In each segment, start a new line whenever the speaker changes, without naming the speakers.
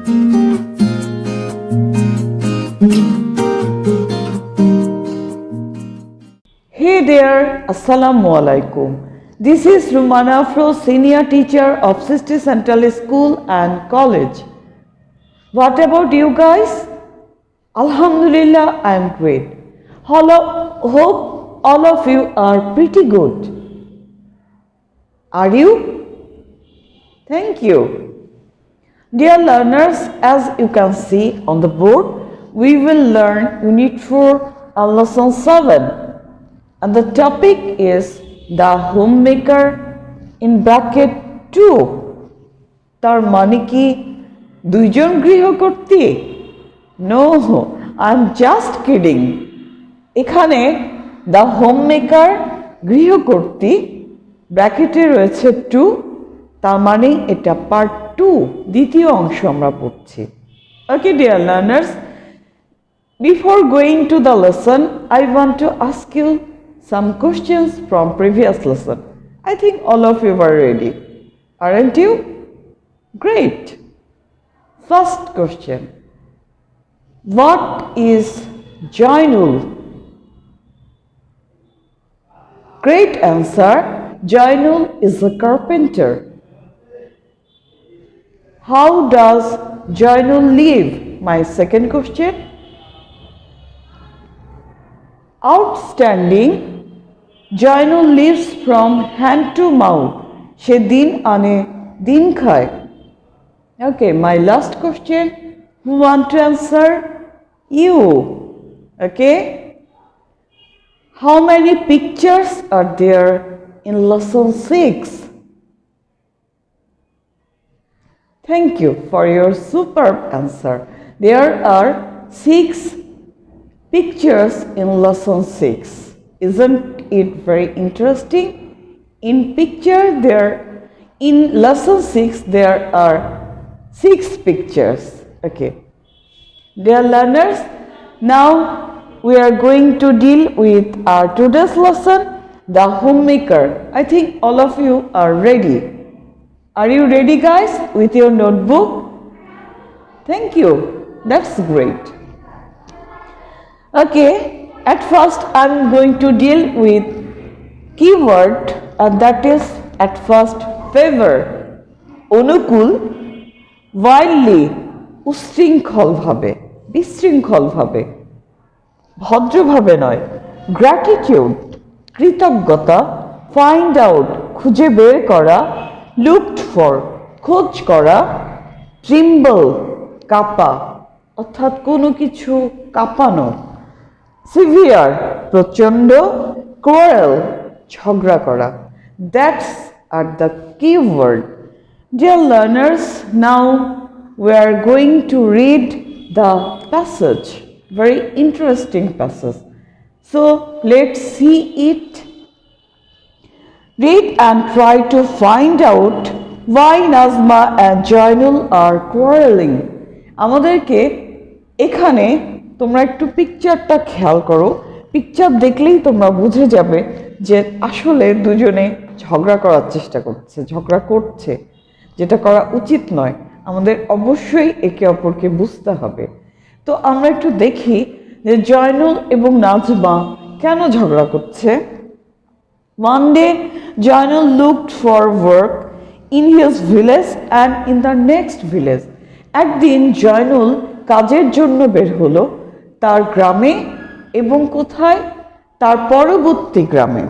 Hey there, Assalamu alaikum. This is Rumana Afro, senior teacher of Sisti Central School and College. What about you guys? Alhamdulillah, I am great. Hope all of you are pretty good. Are you? Thank you. Dear learners, as you can see on the board, we will learn Unit 4 and Lesson 7. And the topic is the homemaker in bracket 2. তার মানে কি দুইজন গৃহকর্ত্রী? No, I'm just kidding. এখানে the homemaker গৃহকর্ত্রী ব্র্যাকেটে রয়েছে 2, তার মানে এটা পার্ট 2 দ্বিতীয় অংশ আমরা পড়ছি। Okay dear learners, before going to the lesson, I want to ask you some questions from previous lesson. I think all of you were ready, aren't you? Great. First question. What is Jainul? Great answer. Jainul is a carpenter. How does Jainul live? My second question. Outstanding. Jainul lives from hand to mouth. সে দিন আনে দিন খায়। Okay, my last question. Who want to answer? You. Okay. How many pictures are there in lesson 6? Thank you for your superb answer. There are 6 pictures in lesson 6. Isn't it very interesting? In lesson 6 there are 6 pictures. Okay. Dear learners, now we are going to deal with our today's lesson, the homemaker. I think all of you are ready. Are you ready guys with your notebook? Thank you. That's great. Okay, at first I'm going to deal with keyword, and that is at first favor. Anukul, wildly, উশৃঙ্খলভাবে, বিশৃঙ্খলভাবে, ভদ্রভাবে নয়, gratitude, কৃতজ্ঞতা, find out, খুঁজে বের করা, looked for, খোঁজ করা, tremble, কাঁপা, অর্থাৎ কোনো কিছু কাঁপানো, severe, প্রচণ্ড, quarrel, ঝগড়া করা. That's are the keyword. Dear learners, now we are going to read the passage, very interesting passage. So let's see it. Read and try to find out why Nazma and Jainul are quarreling. আমাদেরকে এখানে তোমরা একটু পিকচারটা খেয়াল করো। Picture দেখলেই তোমরা বুঝে যাবে যে আসলে দুজনে ঝগড়া করার চেষ্টা করছে, ঝগড়া করছে, যেটা করা উচিত নয়। আমাদের অবশ্যই একে অপরকে বুঝতে হবে। তো আমরা একটু দেখি যে জয়নুল এবং নাজমা কেন ঝগড়া করছে। One day, Jainul looked for work in his village and in the next village. একদিন জয়নুল কাজের জন্য বের হলো তার গ্রামে এবং কোথায়, তার পরবর্তী গ্রামে।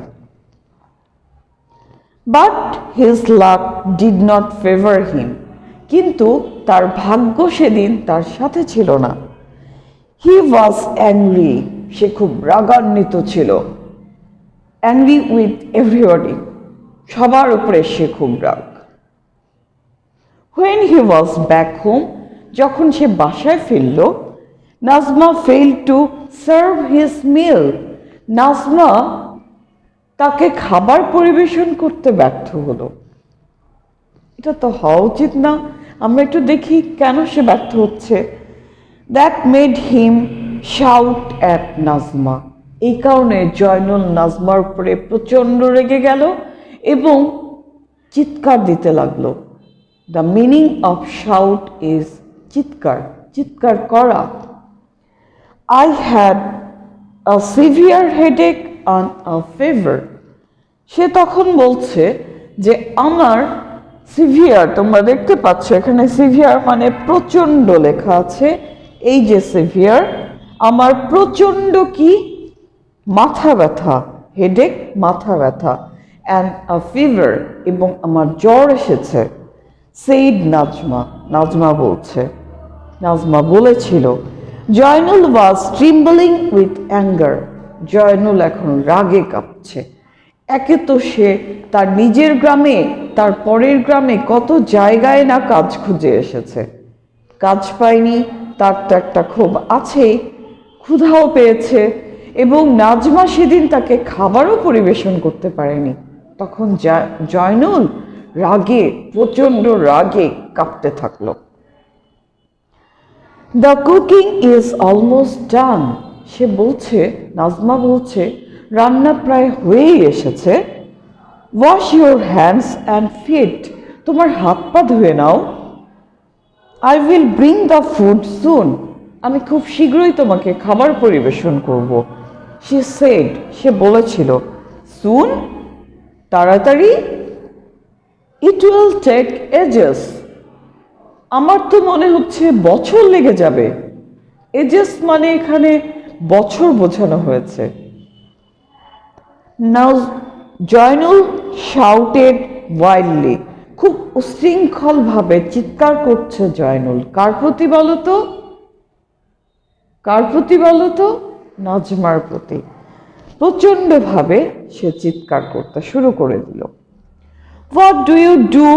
But his luck did not favor him. কিন্তু তার ভাগ্য সেদিন তার সাথে ছিল না। He was angry. সে খুব রাগান্বিত ছিল। Angry with everybody. সবার উপরে সে খুব রাগ। When he was back home, যখন সে বাসায় ফিরল, Nazma failed to serve his meal. Nazma তাকে খাবার পরিবেশন করতে ব্যর্থ হলো। এটা তো হওয়া উচিত না। আমরা একটু দেখি কেন সে ব্যর্থ হচ্ছে। That made him shout at Nazma. এই কারণে জয়নুল নাজমার উপরে প্রচণ্ড রেগে গেল এবং চিৎকার দিতে লাগলো। The meaning of shout is চিৎকার, চিৎকার করা। I had a severe headache and a fever. সে তখন বলছে যে আমার সিভিয়ার, তোমরা দেখতে পাচ্ছ এখানে সিভিয়ার মানে প্রচণ্ড লেখা আছে, এই যে সিভিয়ার, আমার প্রচণ্ড কি মাথা ব্যথা, হেডেক মাথা ব্যথা, অ্যান্ড আ ফিভার এবং আমার জ্বর এসেছে। সেইড নাজমা, নাজমা বলছে, নাজমা বলেছিল। জয়নুল ওয়াজ ট্রিম্বলিং উইথ অ্যাঙ্গার। জয়নুল এখন রাগে কাঁপছে। একে তো সে তার নিজের গ্রামে, তার পরের গ্রামে কত জায়গায় না কাজ খুঁজে এসেছে, কাজ পায়নি, তার তো একটা ক্ষোভ আছেই, ক্ষুধাও পেয়েছে, এবং নাজমা সেদিন তাকে খাবারও পরিবেশন করতে পারেনি। তখন জয়নুল রাগে, প্রচণ্ড রাগে কাঁপতে থাকলো। The cooking is almost done. সে বলছে, নাজমা বলছে, রান্না প্রায় হয়েই এসেছে। Wash your hands and feet. তোমার হাত পা ধুয়ে নাও। I will bring the food soon. আমি খুব শীঘ্রই তোমাকে খাবার পরিবেশন করব। শি সেড, সে বলেছিল। সুন, তাড়াতাড়ি। It will take ages. আমার তো মনে হচ্ছে বছর লেগে যাবে। এজেস মানে এখানে বছর বোঝানো হয়েছে। নাও জয়নুল শাউটেড ওয়াইল্ডলি। খুব উশৃঙ্খলভাবে চিৎকার করছে জয়নুল। কার প্রতি বলো তো? কার প্রতি বলো তো? নাজমার প্রতি। প্রচণ্ডভাবে সে চিৎকার করতে শুরু করে দিল। What do you do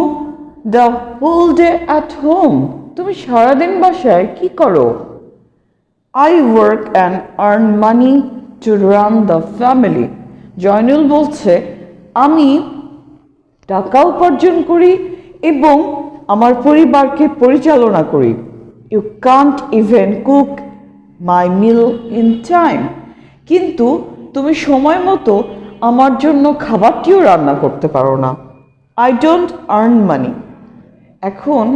the whole day at home? তুমি সারাদিন বাসায় কি করো? I work and earn money to run the family. Zainul বলছে, আমি টাকা উপার্জন করি এবং আমার পরিবারকে পরিচালনা করি। You can't even cook my meal in time. কিন্তু তুমি সময় মতো আমার জন্য খাবারটিও রান্না করতে পারো না। I don't earn money. এখন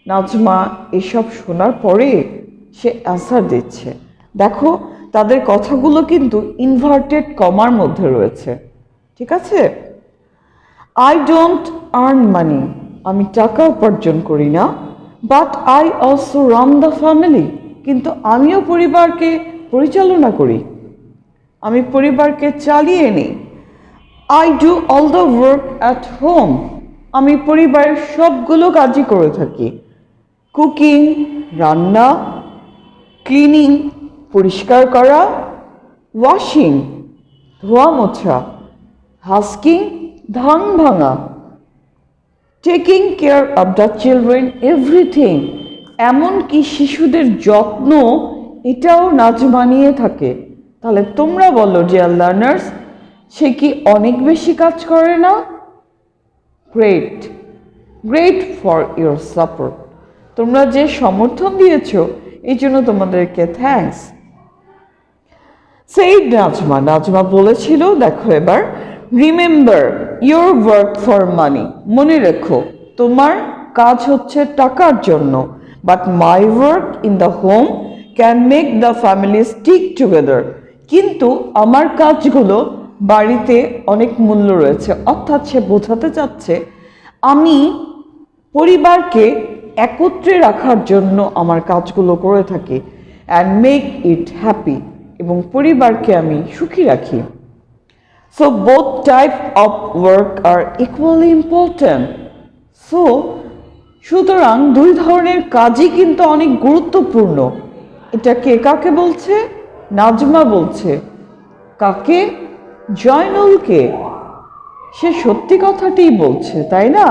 নাজমা এসব শোনার পরে সে অ্যান্সার দিচ্ছে। দেখো, তাদের কথাগুলো কিন্তু ইনভার্টেড কমার মধ্যে রয়েছে, ঠিক আছে? আই ডোন্ট আর্ন মানি, আমি টাকা উপার্জন করি না। But I also run the family, কিন্তু আমিও পরিবারকে পরিচালনা করি, আমি পরিবারকে চালিয়ে নিই। I do all the work at home, আমি পরিবারের সবগুলো কাজই করে থাকি। কুকিং, রান্না, ক্লিনিং, পরিষ্কার করা, ওয়াশিং, ধোয়া মোছা, হাস্কিং, ধান ভাঙা, taking care of the children, everything, এমনকি শিশুদের যত্ন, এটাও নাজমা নিয়ে থাকে। তাহলে তোমরা বলো ডিয়ার লার্নার্স, সে কি অনেক বেশি কাজ করে না? Great, great for your support. তোমরা যে সমর্থন দিয়েছো এই জন্য তোমাদেরকে থ্যাঙ্কস। সেই নাজমা, নাজমা বলেছিল, দেখো এবার, remember your work for money, মনে রেখো তোমার কাজ হচ্ছে টাকার জন্য। But my work in the home can make the family stick together, কিন্তু আমার কাজগুলো বাড়িতে অনেক মূল্য রয়েছে। অর্থাৎ সে বোঝাতে চাচ্ছে আমি পরিবারকে একত্রে রাখার জন্য আমার কাজগুলো করে থাকি। অ্যান্ড মেক ইট হ্যাপি, এবং পরিবারকে আমি সুখী রাখি। So both type of work are equally important. সুতরাং দুই ধরনের কাজই কিন্তু অনেক গুরুত্বপূর্ণ। এটা কে কাকে বলছে? নাজমা বলছে। কাকে? জয়নুলকে। সে সত্যি কথাটিই বলছে, তাই না?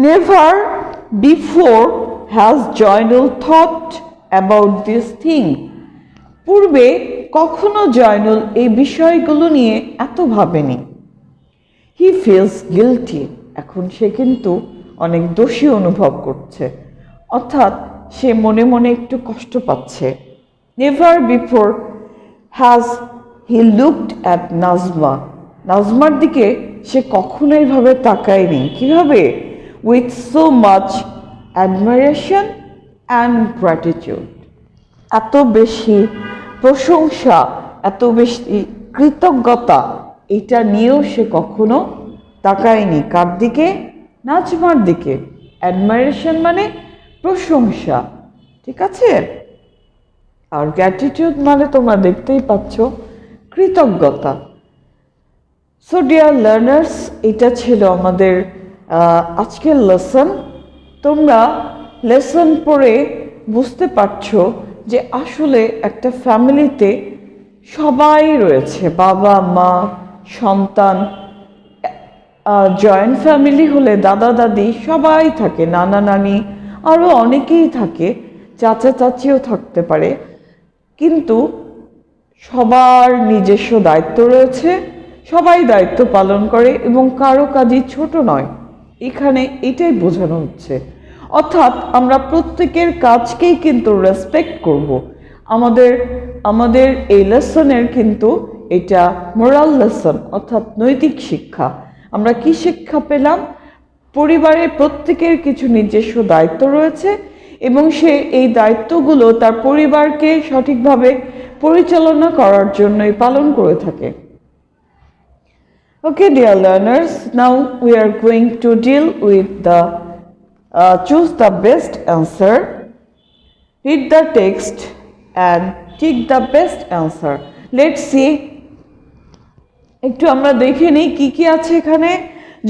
Never before has Zainul thought about this thing. পূর্বে কখনো জয়নুল এই বিষয়গুলো নিয়ে এত ভাবেনি। হি ফিলস গিলটি, এখন সে কিন্তু অনেক দোষী অনুভব করছে, অর্থাৎ সে মনে মনে একটু কষ্ট পাচ্ছে। Never before has he looked at Najma, নাজমার দিকে সে কখনো এইভাবে তাকায়নি। কিভাবে? With so much admiration and gratitude. এত বেশি প্রশংসা, এত বেশি কৃতজ্ঞতা, এটা নিয়েও সে কখনো তাকায়নি। কার দিকে? নাজমার দিকে। অ্যাডমাইরেশন মানে প্রশংসা, ঠিক আছে? আর গ্র্যাটিটিউড মানে তোমরা দেখতেই পাচ্ছ, কৃতজ্ঞতা। সো ডিয়ার লার্নার্স, এটা ছিল আমাদের আজকের লেসন। তোমরা লেসন পড়ে বুঝতে পারছো যে আসলে একটা ফ্যামিলিতে সবাই রয়েছে, বাবা মা সন্তান। জয়েন্ট ফ্যামিলি হলে দাদা দাদি সবাই থাকে, নানা নানি আরও অনেকেই থাকে, চাচা চাচিও থাকতে পারে। কিন্তু সবার নিজস্ব দায়িত্ব রয়েছে, সবাই দায়িত্ব পালন করে এবং কারো কাজই ছোট নয়। এখানে এটাই বোঝানো হচ্ছে। অর্থাৎ আমরা প্রত্যেকের কাজকেই কিন্তু রেসপেক্ট করব। আমাদের এই লেসনের কিন্তু এটা মোরাল লেসন, অর্থাৎ নৈতিক শিক্ষা। আমরা কি শিক্ষা পেলাম? পরিবারের প্রত্যেকের কিছু নিজস্ব দায়িত্ব রয়েছে এবং সে এই দায়িত্বগুলো তার পরিবারকে সঠিকভাবে পরিচালনা করার জন্যই পালন করে থাকে। Okay, dear learners, now we are going to deal with the choose the best answer. Read the text and tick the best answer. Let's see. একটু আমরা দেখে নিই কি কি আছে এখানে।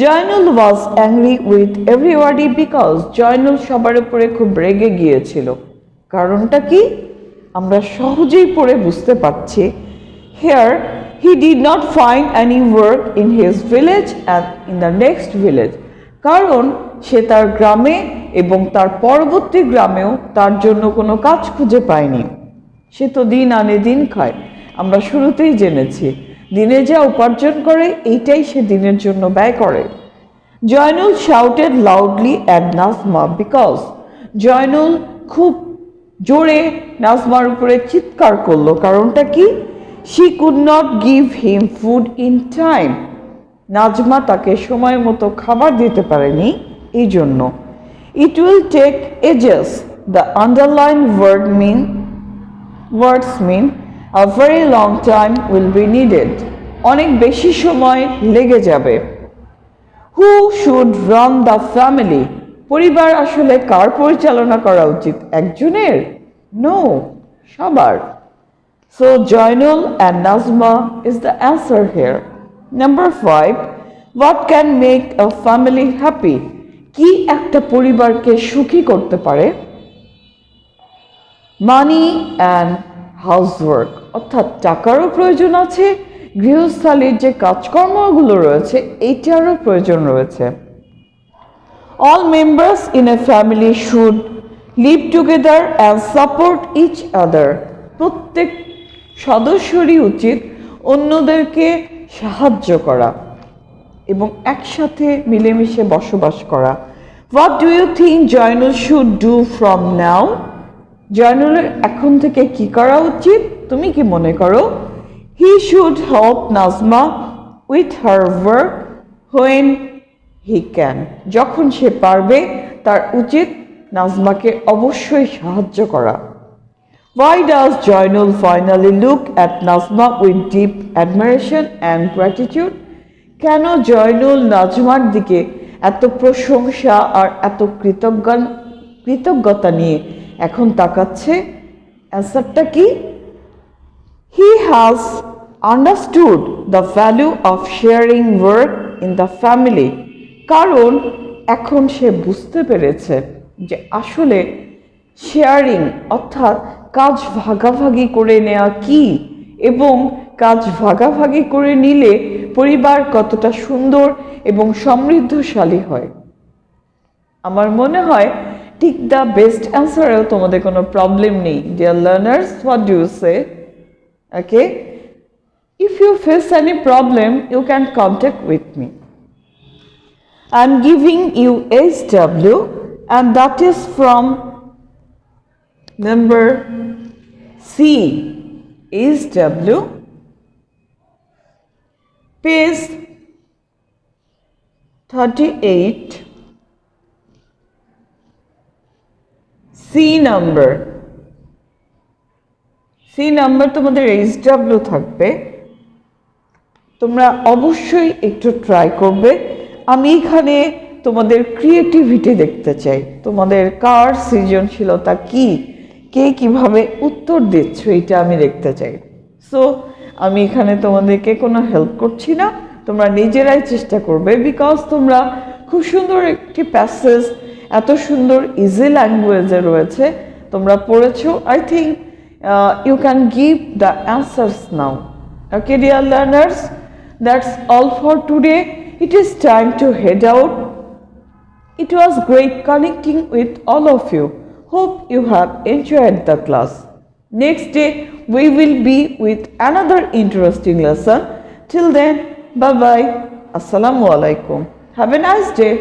Zainul was angry with everybody because Zainul সবার উপরে খুব রেগে গিয়েছিল। কারণটা কি? আমরা সহজেই পড়ে বুঝতে পারছি। Here he did not find any work in his village and in the next village. কারণ সে তার গ্রামে এবং তার পরবর্তী গ্রামেও তার জন্য কোনো কাজ খুঁজে পায়নি। সে তো দিন আনে দিন খায়, আমরা শুরুতেই জেনেছি। দিনে যা উপার্জন করে এইটাই সে দিনের জন্য ব্যয় করে। Zainul shouted loudly at Nazma because Zainul খুব জোরে নাজমার উপরে চিৎকার করলো। কারণটা কি? She could not give him food in time. Nazma তাকে সময় মতো খাবার দিতে পারেনি, এই জন্য। It will take ages. The underlined words mean a very long time will be needed. অনেক বেশি সময় লেগে যাবে। Who should run the family? পরিবার আসলে কার পরিচালনা করা উচিত? একজনের? No, সবার। So Jainul and Nazma is the answer here. Number 5, what can make a family happy? কি একটা পরিবারকে সুখী করতে পারে? Money and housework, অর্থাৎ টাকারও প্রয়োজন আছে, গৃহস্থালির যে কাজকর্মগুলো রয়েছে এইটারও প্রয়োজন রয়েছে। All members in a family should live together and support each other. প্রত্যেক সদস্যরই উচিত অন্যদেরকে সাহায্য করা এবং একসাথে মিলেমিশে বসবাস করা। What do you think Jainul should do from now? জয়নুলের এখন থেকে কি করা উচিত? তুমি কি মনে করো? He should help Nazma with her work when he can. যখন সে পারবে তার উচিত নাজমাকে অবশ্যই সাহায্য করা। Why does Jainul finally look at Nazma with deep admiration and gratitude? কেন জয়নুল নাজমার দিকে এত প্রশংসা আর এত কৃতজ্ঞতা নিয়ে এখন তাকাচ্ছে? অ্যান্সারটা কি? He has understood the value of sharing work in the family. কারণ এখন সে বুঝতে পেরেছে যে আসলে শেয়ারিং অর্থাৎ কাজ ভাগাভাগি করে নেওয়া কি এবং কাজ ভাগাভাগি করে নিলে পরিবার কতটা সুন্দর এবং সমৃদ্ধশালী হয়। আমার মনে হয় ঠিক দ্য বেস্ট অ্যান্সারেও তোমাদের কোনো প্রবলেম নেই। Dear learners, what do you say? Okay, if you face any problem you can contact with me. I am giving you HW and that is from number C, HW, page 38, C number, C number তোমাদের HW থাকবে। তোমরা অবশ্যই একটু try করবে। আমি এখানে তোমাদের creativity দেখতে চাই, তোমাদের কার সৃজনশীলতা কি, কে কিভাবে উত্তর দিচ্ছ এটা আমি দেখতে চাই। সো আমি এখানে তোমাদেরকে কোনো হেল্প করছি না, তোমরা নিজেরাই চেষ্টা করবে, বিকজ তোমরা খুব সুন্দর একটি প্যাসেজ এত সুন্দর ইজি ল্যাঙ্গুয়েজে রয়েছে, তোমরা পড়েছো। I think you can give the answers now. Okay, dear learners, that's all for today. It is time to head out. It was great connecting with all of you. Hope you have enjoyed the class. Next day we will be with another interesting lesson. Till then, bye bye. Assalamu alaikum. Have a nice day.